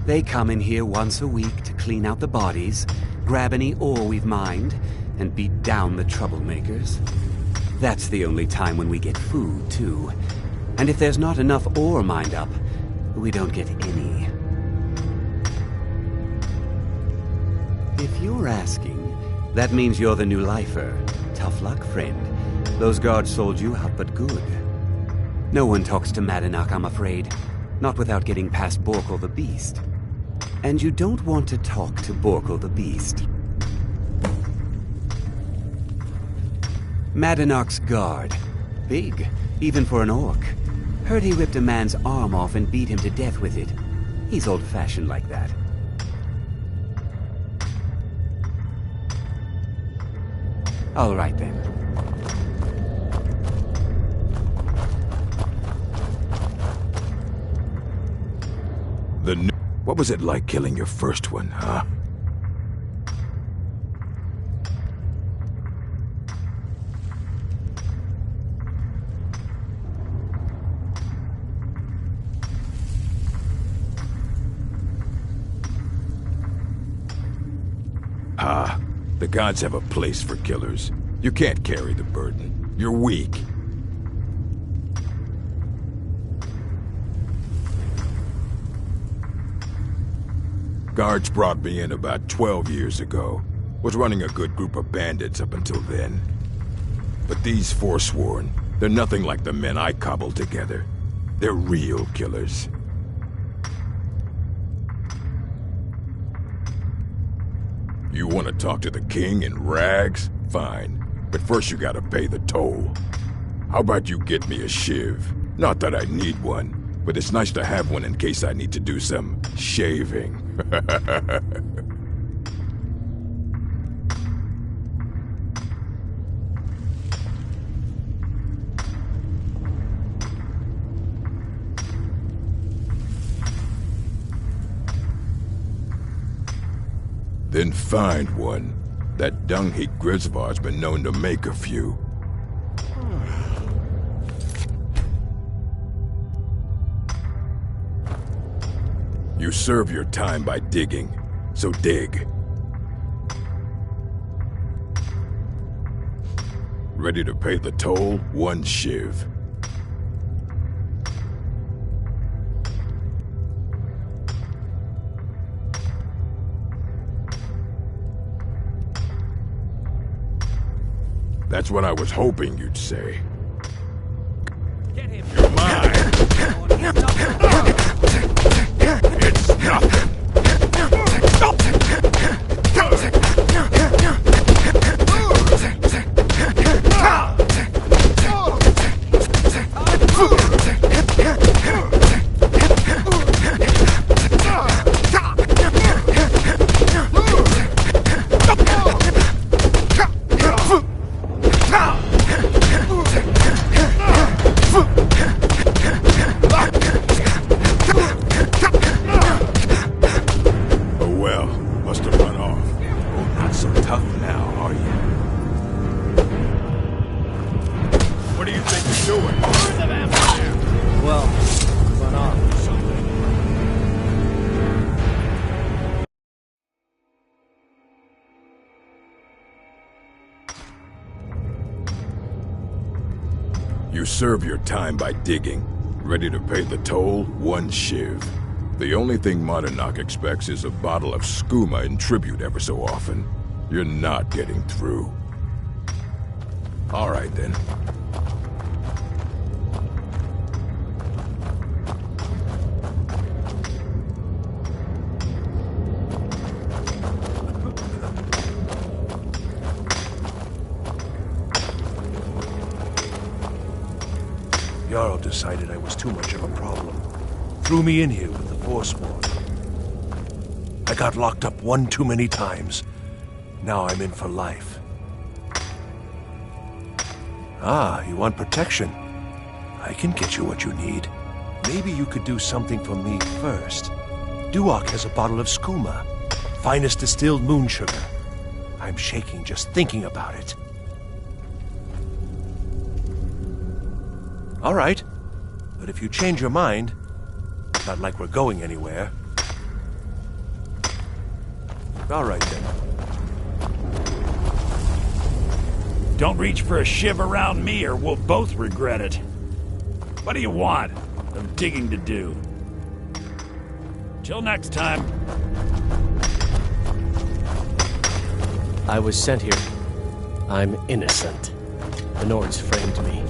They come in here once a week to clean out the bodies, grab any ore we've mined, and beat down the troublemakers. That's the only time when we get food, too. And if there's not enough ore mined up, we don't get any. If you're asking, that means you're the new lifer. Tough luck, friend. Those guards sold you out, but good. No one talks to Madanach, I'm afraid. Not without getting past Borkul the Beast. And you don't want to talk to Borkul the Beast. Madanach's guard. Big, even for an orc. Heard he ripped a man's arm off and beat him to death with it. He's old-fashioned like that. All right, then. What was it like killing your first one, huh? The gods have a place for killers. You can't carry the burden. You're weak. Guards brought me in about 12 years ago. Was running a good group of bandits up until then. But these Forsworn, they're nothing like the men I cobbled together. They're real killers. You want to talk to the king in rags? Fine. But first you gotta pay the toll. How about you get me a shiv? Not that I need one, but it's nice to have one in case I need to do some shaving. Then find one. That dung-heap Grisvar's been known to make a few. You serve your time by digging, so dig. Ready to pay the toll? One shiv. That's what I was hoping you'd say. Get him. You're mine! It's nothing! You serve your time by digging. Ready to pay the toll? One shiv. The only thing Madanach expects is a bottle of skooma in tribute ever so often. You're not getting through. All right, then. Jarl decided I was too much of a problem. Threw me in here with the Forsworn. I got locked up one too many times. Now I'm in for life. Ah, you want protection? I can get you what you need. Maybe you could do something for me first. Duak has a bottle of skooma. Finest distilled moon sugar. I'm shaking just thinking about it. All right. But if you change your mind, not like we're going anywhere, All right, then. Don't reach for a shiv around me or we'll both regret it. What do you want? Some digging to do. Till next time. I was sent here. I'm innocent. The Nords framed me.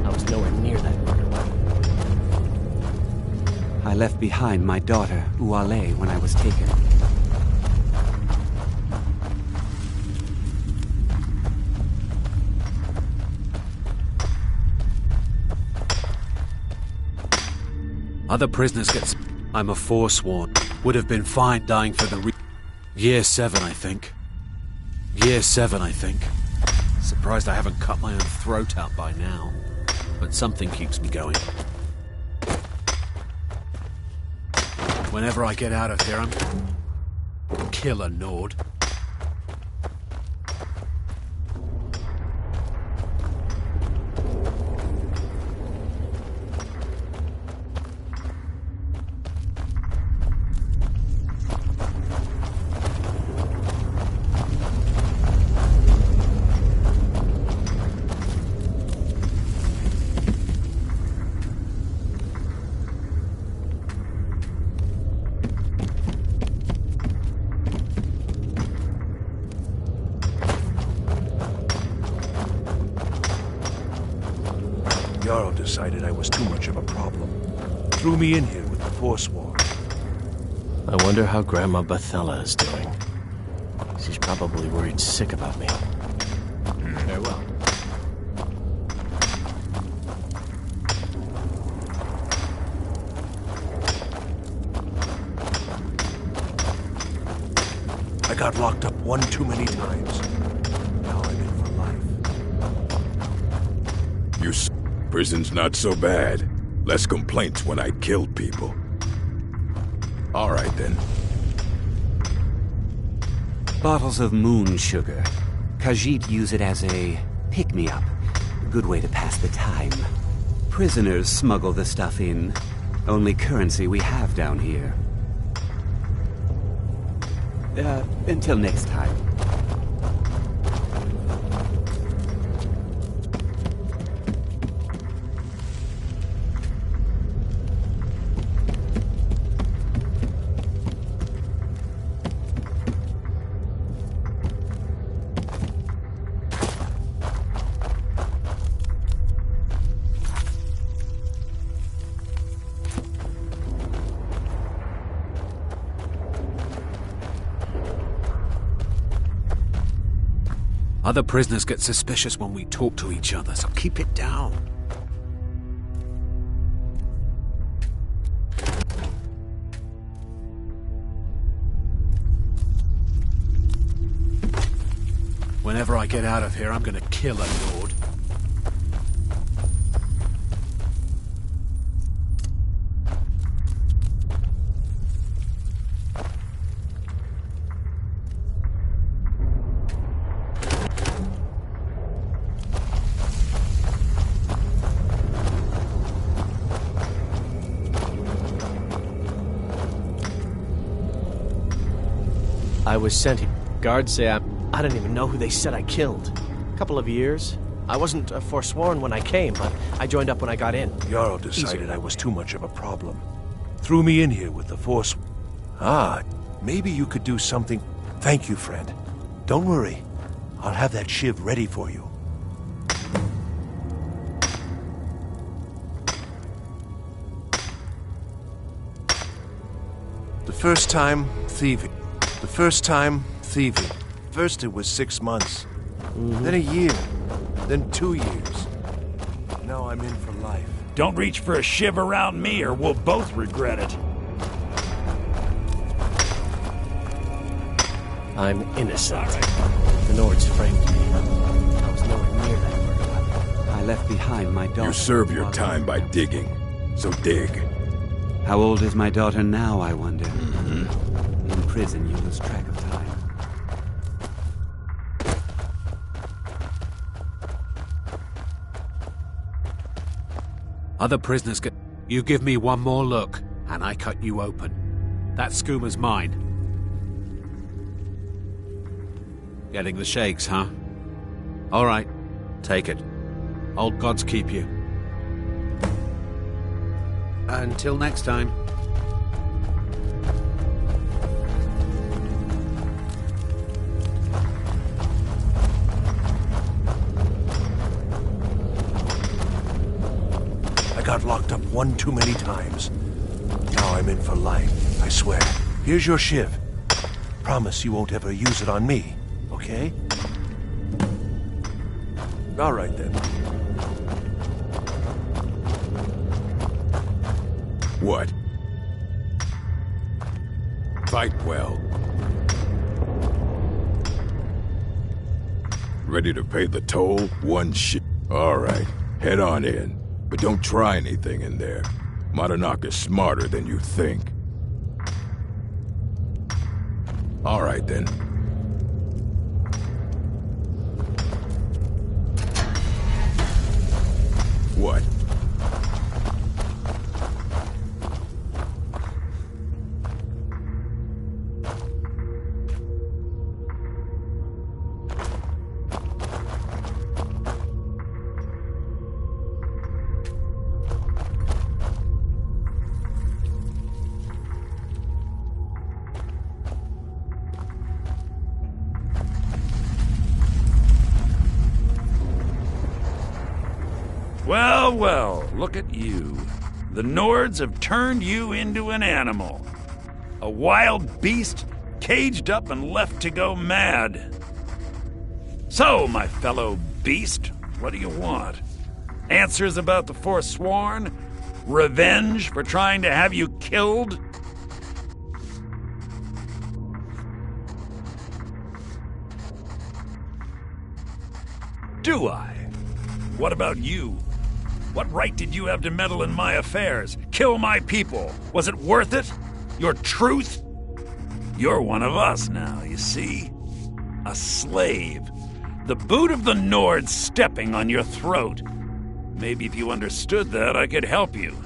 I was nowhere near that murder weapon. I left behind my daughter, Uale, when I was taken. Other prisoners get... I'm a forsworn. Would have been fine dying for the Year 7, I think. Year 7, I think. Surprised I haven't cut my own throat out by now. But something keeps me going. Whenever I get out of here, I'm... kill a Nord. Jarl decided I was too much of a problem. Threw me in here with the Forsworn. I wonder how Grandma Bethella is doing. She's probably worried sick about me. Farewell. I got locked up one too many times. Now I'm in for life. Prison's not so bad. Less complaints when I killed people. All right, then. Bottles of moon sugar. Khajiit use it as a pick-me-up. A good way to pass the time. Prisoners smuggle the stuff in. Only currency we have down here. Until next time. Other prisoners get suspicious when we talk to each other, so keep it down. Whenever I get out of here, I'm gonna kill a Lord. I was sent here. Guards say I don't even know who they said I killed. A couple of years. I wasn't forsworn when I came, but I joined up when I got in. Jarl decided I was too much of a problem. Threw me in here with the Force... Ah, maybe you could do something... Thank you, friend. Don't worry. I'll have that shiv ready for you. The first time, thieving. First it was 6 months. Then a year. Then 2 years. Now I'm in for life. Don't reach for a shiv around me or we'll both regret it. I'm innocent. The Nords framed me. I was nowhere near that murder weapon. I left behind my daughter. You serve your time by digging, so dig. How old is my daughter now, I wonder? In prison, you lose track of time. Other prisoners get... You give me one more look, and I cut you open. That skoom's mine. Getting the shakes, huh? All right, take it. Old gods keep you. Until next time. I got locked up one too many times. Now I'm in for life, I swear. Here's your shiv. Promise you won't ever use it on me, okay? All right then. What? Fight well. Ready to pay the toll? One shit. All right, head on in. But don't try anything in there. Monarch is smarter than you think. All right then. What? Well, well, look at you. The Nords have turned you into an animal. A wild beast, caged up and left to go mad. So, my fellow beast, what do you want? Answers about the Forsworn? Revenge for trying to have you killed? Do I? What about you? What right did you have to meddle in my affairs? Kill my people? Was it worth it? Your truth? You're one of us now, you see? A slave. The boot of the Nord stepping on your throat. Maybe if you understood that, I could help you.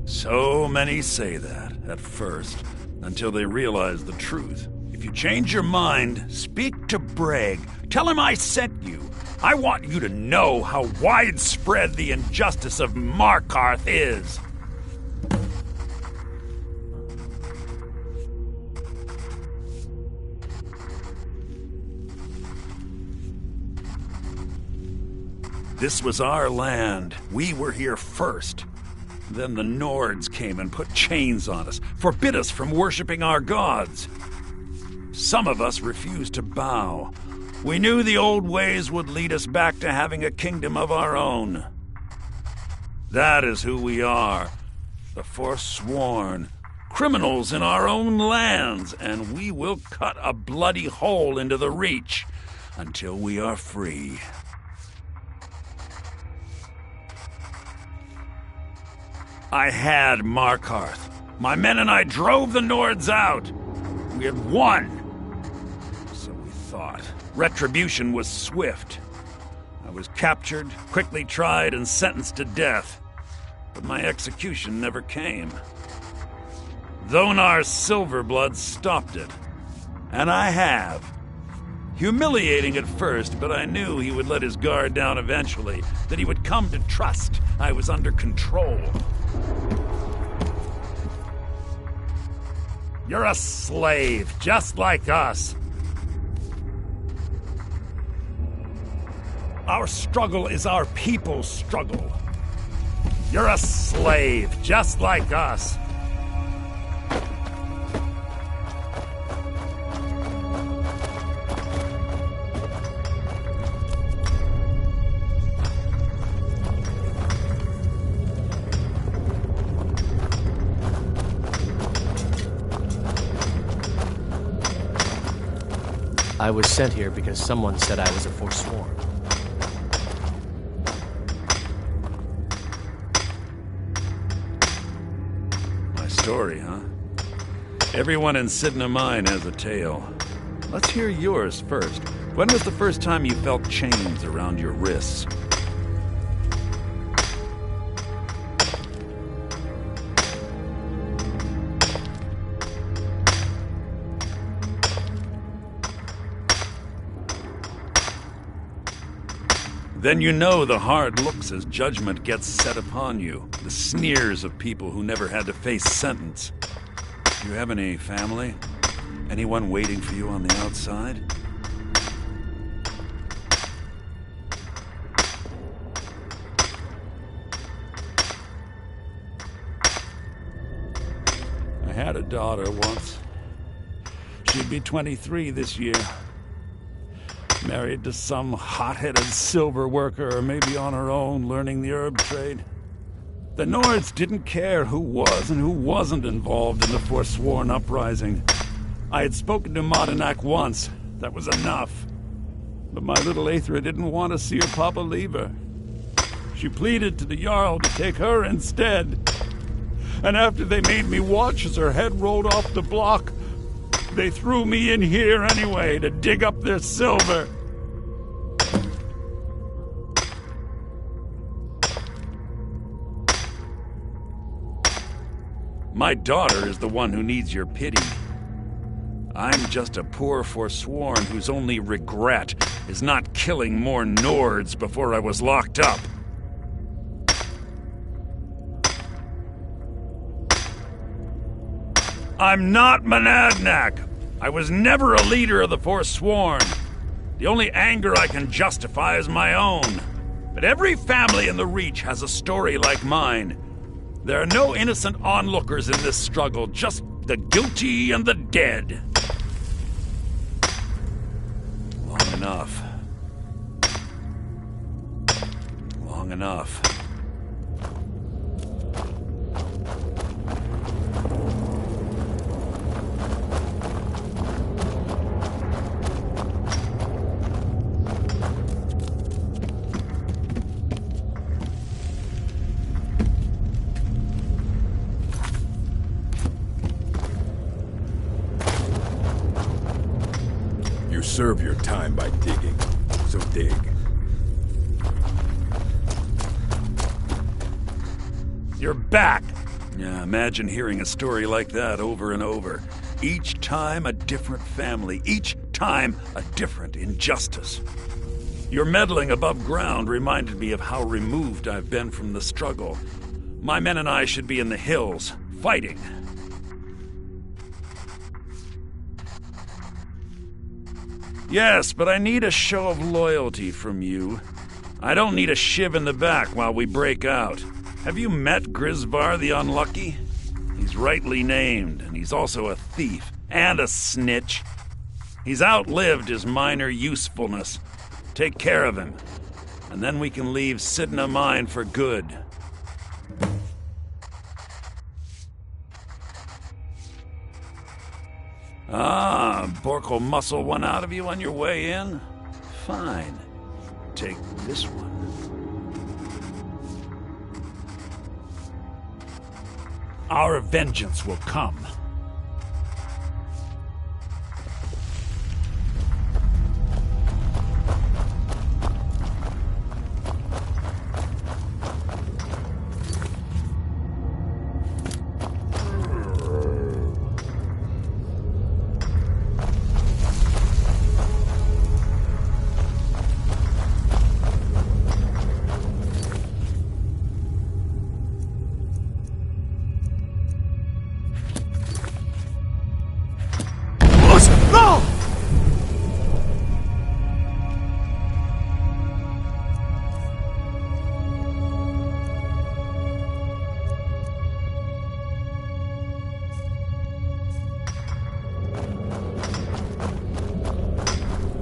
So many say that, at first, until they realize the truth. If you change your mind, speak to Bragg. Tell him I sent you. I want you to know how widespread the injustice of Markarth is. This was our land. We were here first. Then the Nords came and put chains on us, forbid us from worshipping our gods. Some of us refused to bow. We knew the old ways would lead us back to having a kingdom of our own. That is who we are, the Forsworn, criminals in our own lands, and we will cut a bloody hole into the Reach until we are free. I had Markarth. My men and I drove the Nords out. We had won. So we thought. Retribution was swift. I was captured, quickly tried, and sentenced to death. But my execution never came. Dhonar's Silverblood stopped it. And I have. Humiliating at first, but I knew he would let his guard down eventually, that he would come to trust I was under control. You're a slave, just like us. Our struggle is our people's struggle. You're a slave, just like us. I was sent here because someone said I was a Forsworn. My story, huh? Everyone in Sidna Mine has a tale. Let's hear yours first. When was the first time you felt chains around your wrists? Then you know the hard looks as judgment gets set upon you, the sneers of people who never had to face sentence. Do you have any family? Anyone waiting for you on the outside? I had a daughter once. She'd be 23 this year. Married to some hot-headed silver worker, or maybe on her own, learning the herb trade. The Nords didn't care who was and who wasn't involved in the Forsworn uprising. I had spoken to Madanak once. That was enough. But my little Aethra didn't want to see her papa leave her. She pleaded to the Jarl to take her instead. And after they made me watch as her head rolled off the block, they threw me in here anyway to dig up their silver. My daughter is the one who needs your pity. I'm just a poor Forsworn whose only regret is not killing more Nords before I was locked up. I'm not Monadnock. I was never a leader of the Forsworn. The only anger I can justify is my own. But every family in the Reach has a story like mine. There are no innocent onlookers in this struggle, just the guilty and the dead. Long enough. Long enough. Serve your time by digging, so dig. You're back! Yeah, imagine hearing a story like that over and over. Each time a different family, each time a different injustice. Your meddling above ground reminded me of how removed I've been from the struggle. My men and I should be in the hills, fighting. Yes, but I need a show of loyalty from you. I don't need a shiv in the back while we break out. Have you met Grisvar the Unlucky? He's rightly named, and he's also a thief and a snitch. He's outlived his minor usefulness. Take care of him, and then we can leave Sidna Mine for good. Ah, Bork will muscle one out of you on your way in? Fine. Take this one. Our vengeance will come.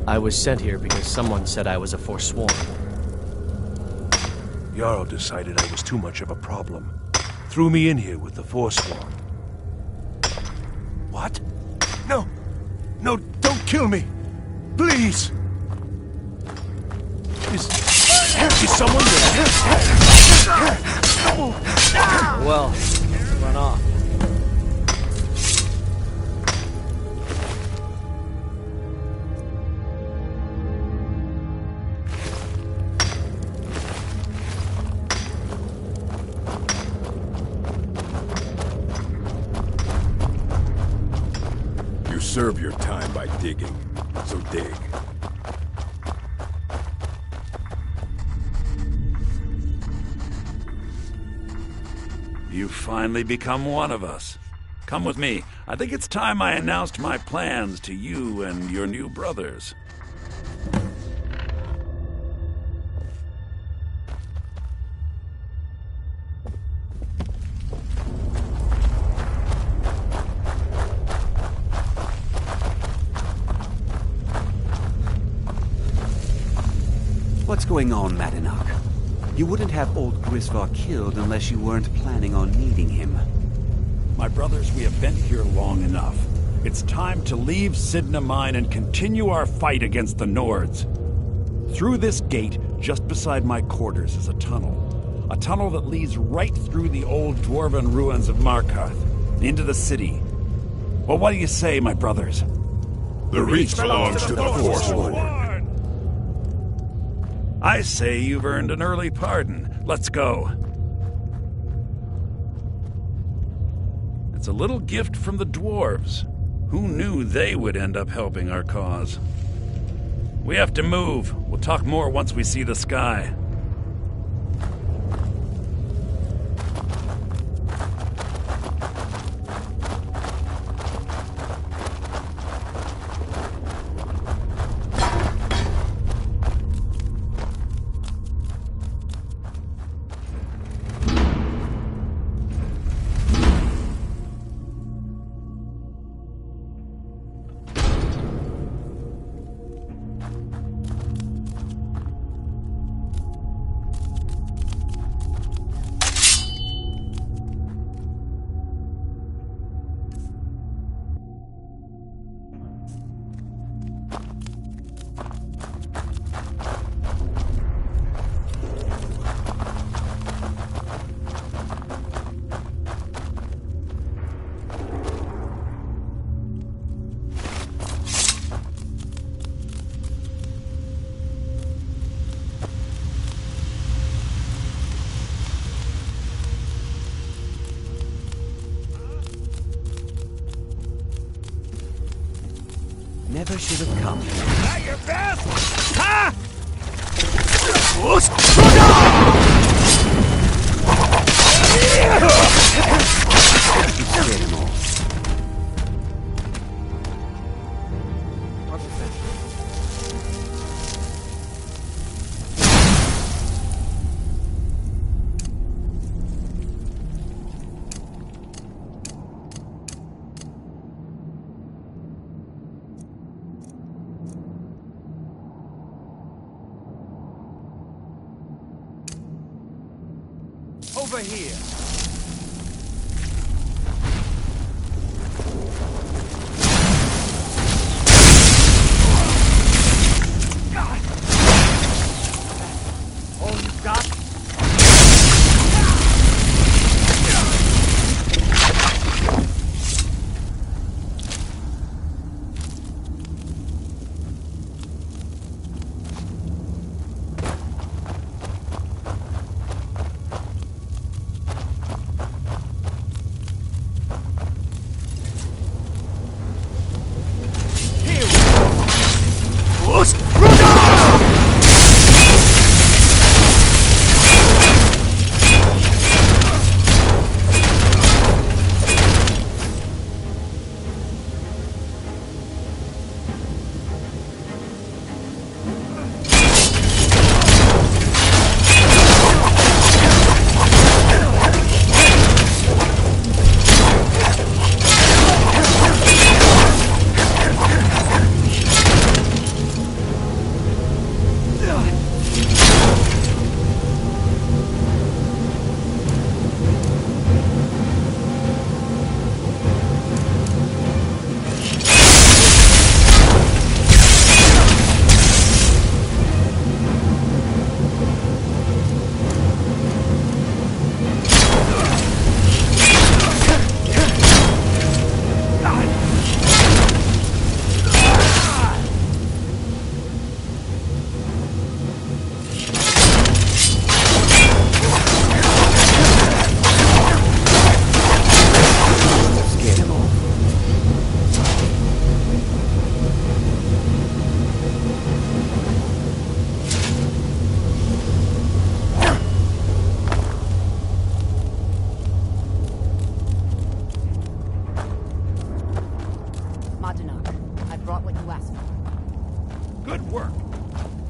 I was sent here because someone said I was a Forsworn. Jarl decided I was too much of a problem. Threw me in here with the Forsworn. What? No! No, don't kill me! Please! Is someone there? Well, run off. Serve your time by digging, so dig. You've finally become one of us. Come with me. I think it's time I announced my plans to you and your new brothers. What's going on, Madanach? You wouldn't have old Grisvar killed unless you weren't planning on needing him. My brothers, we have been here long enough. It's time to leave Sidna Mine and continue our fight against the Nords. Through this gate, just beside my quarters, is a tunnel. A tunnel that leads right through the old dwarven ruins of Markarth, into the city. Well, what do you say, my brothers? The Reach belongs to the Forsworn. I say you've earned an early pardon. Let's go. It's a little gift from the dwarves. Who knew they would end up helping our cause? We have to move. We'll talk more once we see the sky. Never should have come. At your best! Ha! You scared him off. Over here. All you got? Montauk. I brought what you asked for. Good work.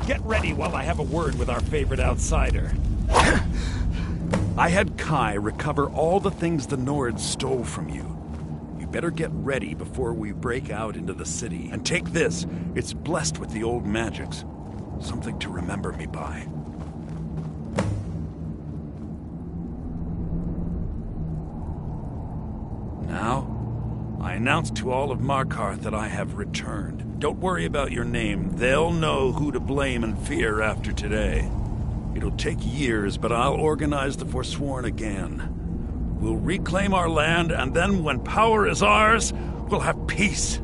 Get ready while I have a word with our favorite outsider. I had Kai recover all the things the Nords stole from you. You better get ready before we break out into the city. And take this. It's blessed with the old magics. Something to remember me by. Now, I announce to all of Markarth that I have returned. Don't worry about your name. They'll know who to blame and fear after today. It'll take years, but I'll organize the Forsworn again. We'll reclaim our land, and then when power is ours, we'll have peace.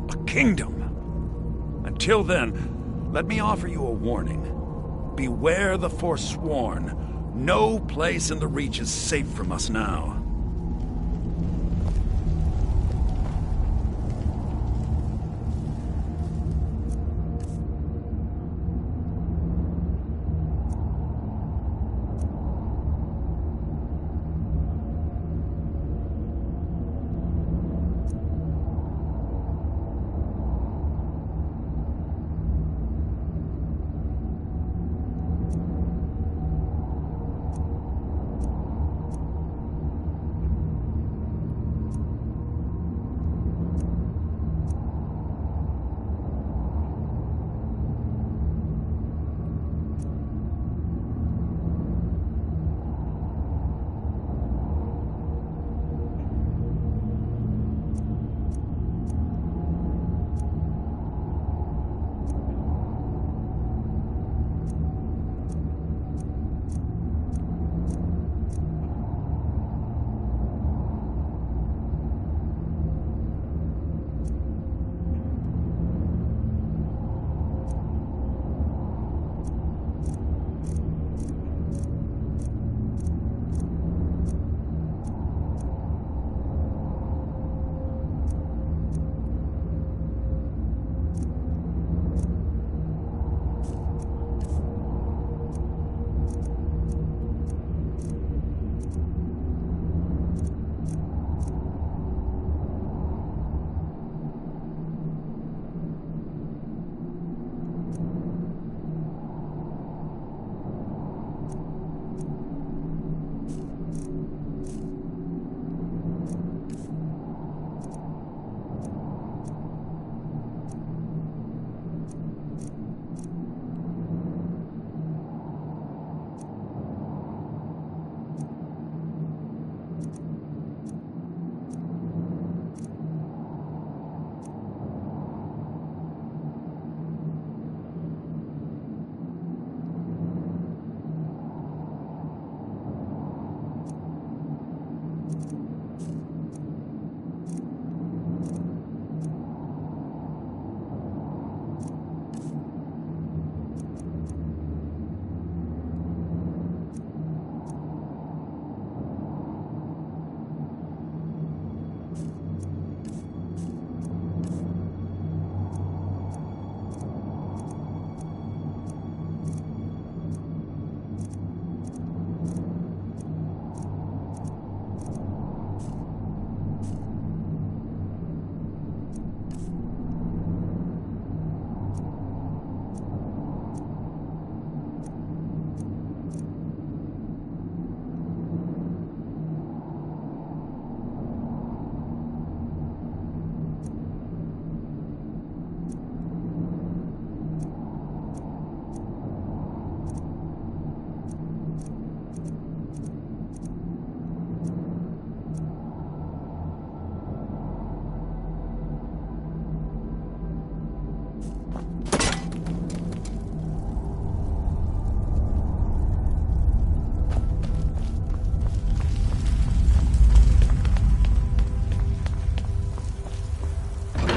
A kingdom. Until then, let me offer you a warning. Beware the Forsworn. No place in the Reach is safe from us now.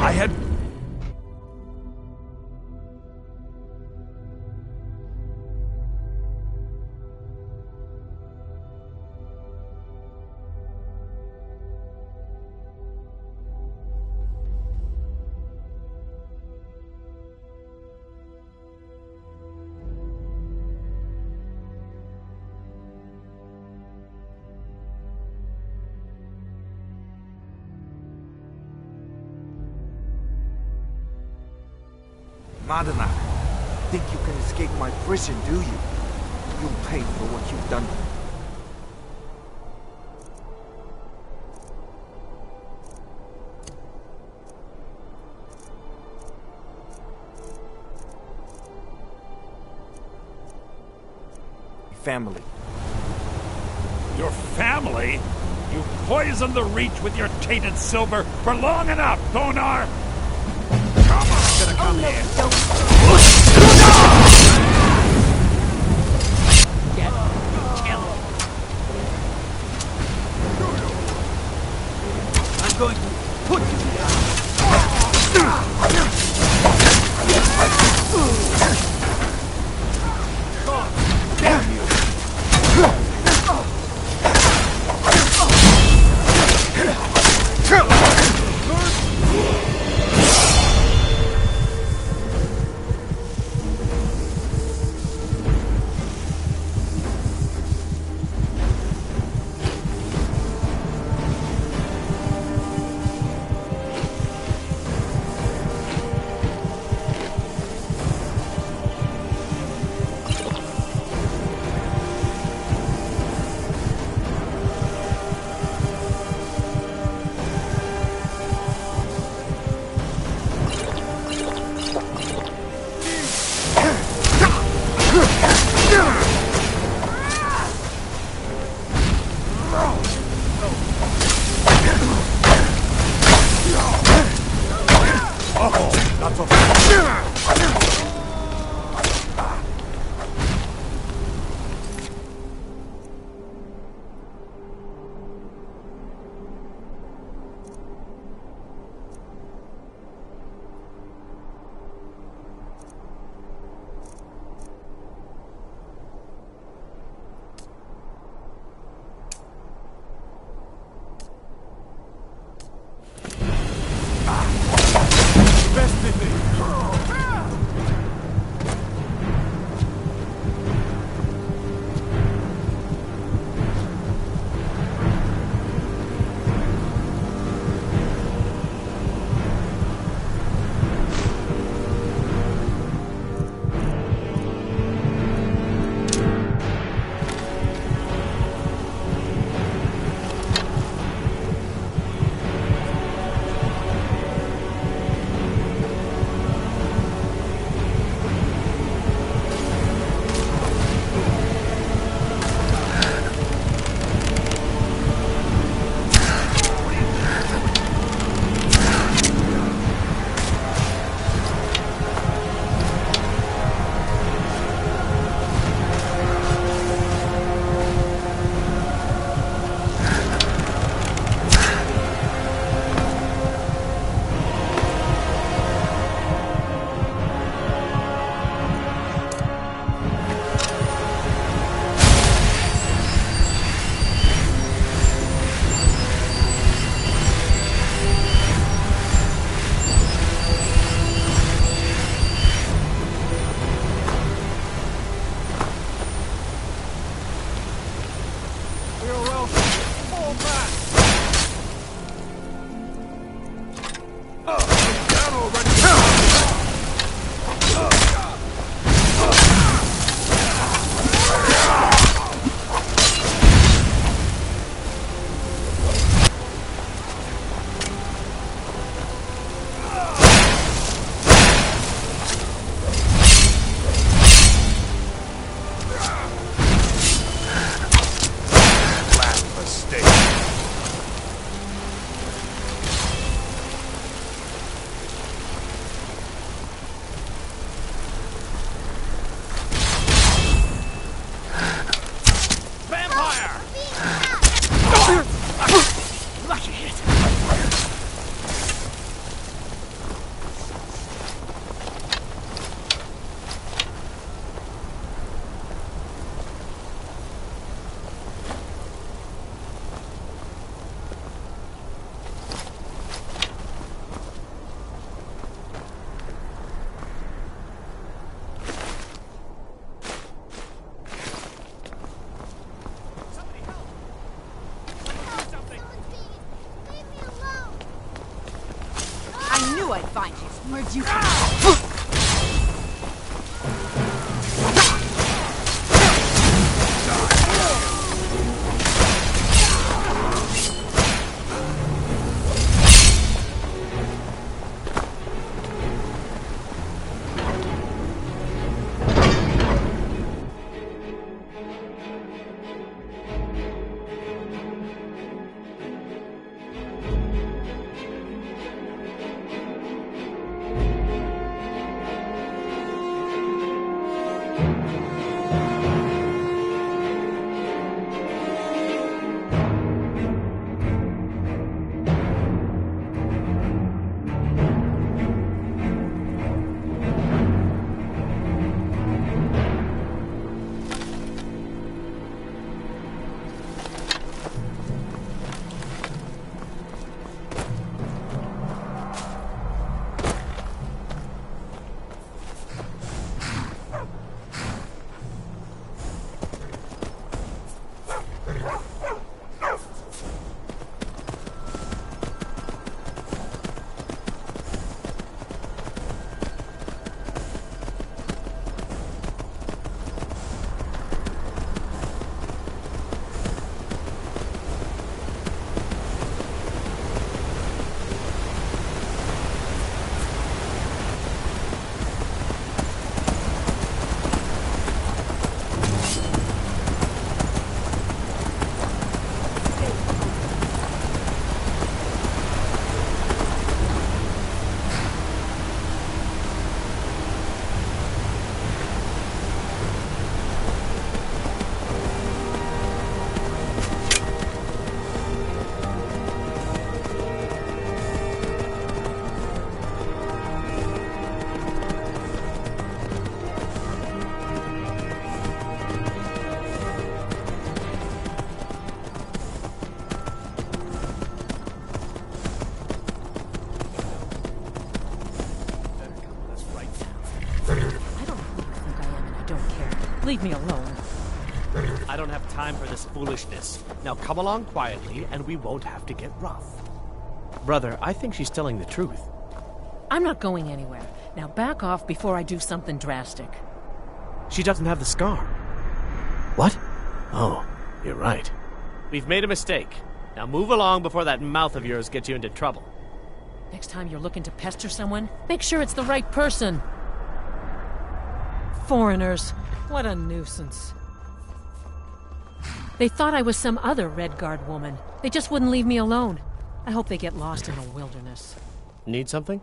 I had... Madonna, think you can escape my prison, do you? You'll pay for what you've done. Family. Your family? You poisoned the Reach with your tainted silver for long enough, Thonar! Come on! Gonna come here. Get kill him. I'm going to put you damn you! I'd find you. Where'd you come from? Leave me alone. I don't have time for this foolishness. Now come along quietly, and we won't have to get rough. Brother, I think she's telling the truth. I'm not going anywhere. Now back off before I do something drastic. She doesn't have the scar. What? Oh, you're right. We've made a mistake. Now move along before that mouth of yours gets you into trouble. Next time you're looking to pester someone, make sure it's the right person. Foreigners. What a nuisance. They thought I was some other Redguard woman. They just wouldn't leave me alone. I hope they get lost in the wilderness. Need something?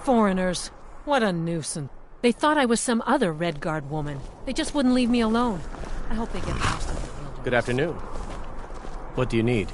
Foreigners. What a nuisance. They thought I was some other Redguard woman. They just wouldn't leave me alone. I hope they get lost in the wilderness. Good afternoon. What do you need?